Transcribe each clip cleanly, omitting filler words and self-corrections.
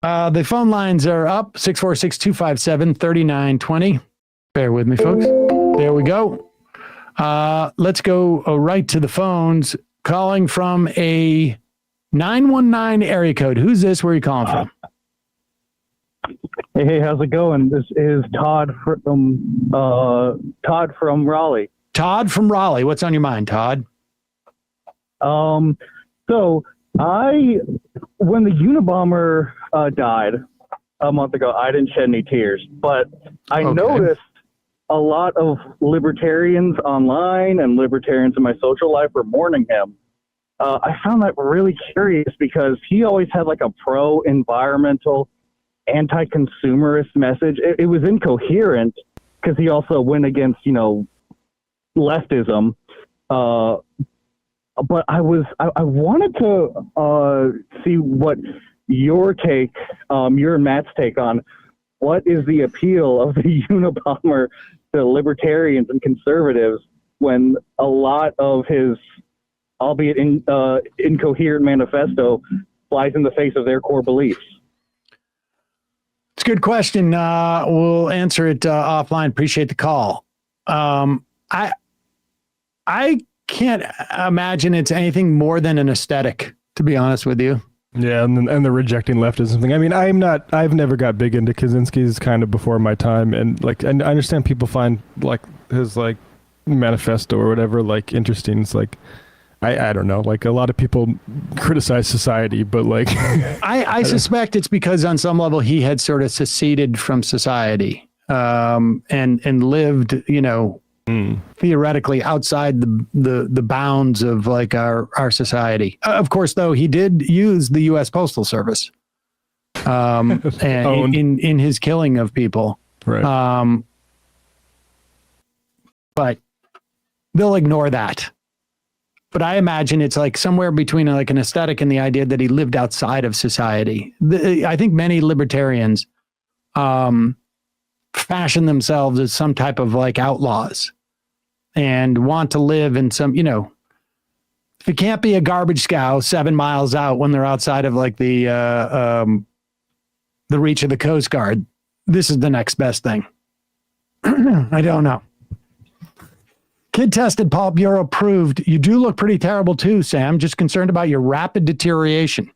The phone lines are up, 646-257-3920. Bear with me, folks. There we go. Let's go right to the phones. Calling from a 919 area code. Who's this? Where are you calling from? Hey, how's it going? This is Todd from Raleigh. Todd from Raleigh. What's on your mind, Todd? So when the Unabomber died a month ago, I didn't shed any tears, but I noticed a lot of libertarians online and libertarians in my social life were mourning him. I found that really curious because he always had like a pro-environmental, anti-consumerist message. It was incoherent because he also went against, leftism. But I wanted to see what your take, your and Matt's take on what is the appeal of the Unabomber to libertarians and conservatives when a lot of his, albeit incoherent manifesto, flies in the face of their core beliefs. It's a good question. We'll answer it offline. Appreciate the call. I can't imagine it's anything more than an aesthetic, to be honest with you. Yeah, and the rejecting leftism thing. I mean, I've never got big into Kaczynski's, kind of before my time, and I understand people find like his like manifesto or whatever like interesting. It's like I don't know, like a lot of people criticize society, but like I suspect it's because on some level he had sort of seceded from society and lived, theoretically outside the bounds of like our society. Of course, though, he did use the U.S. Postal Service and in his killing of people. Right. But they'll ignore that. But I imagine it's like somewhere between like an aesthetic and the idea that he lived outside of society. I think many libertarians fashion themselves as some type of like outlaws and want to live in some, if it can't be a garbage scow 7 miles out when they're outside of like the reach of the Coast Guard, this is the next best thing. I don't know. Kid tested, Paul Bureau proved. You do look pretty terrible too, Sam. Just concerned about your rapid deterioration.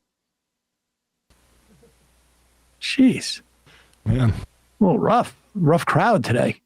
Jeez. Man. A little rough crowd today.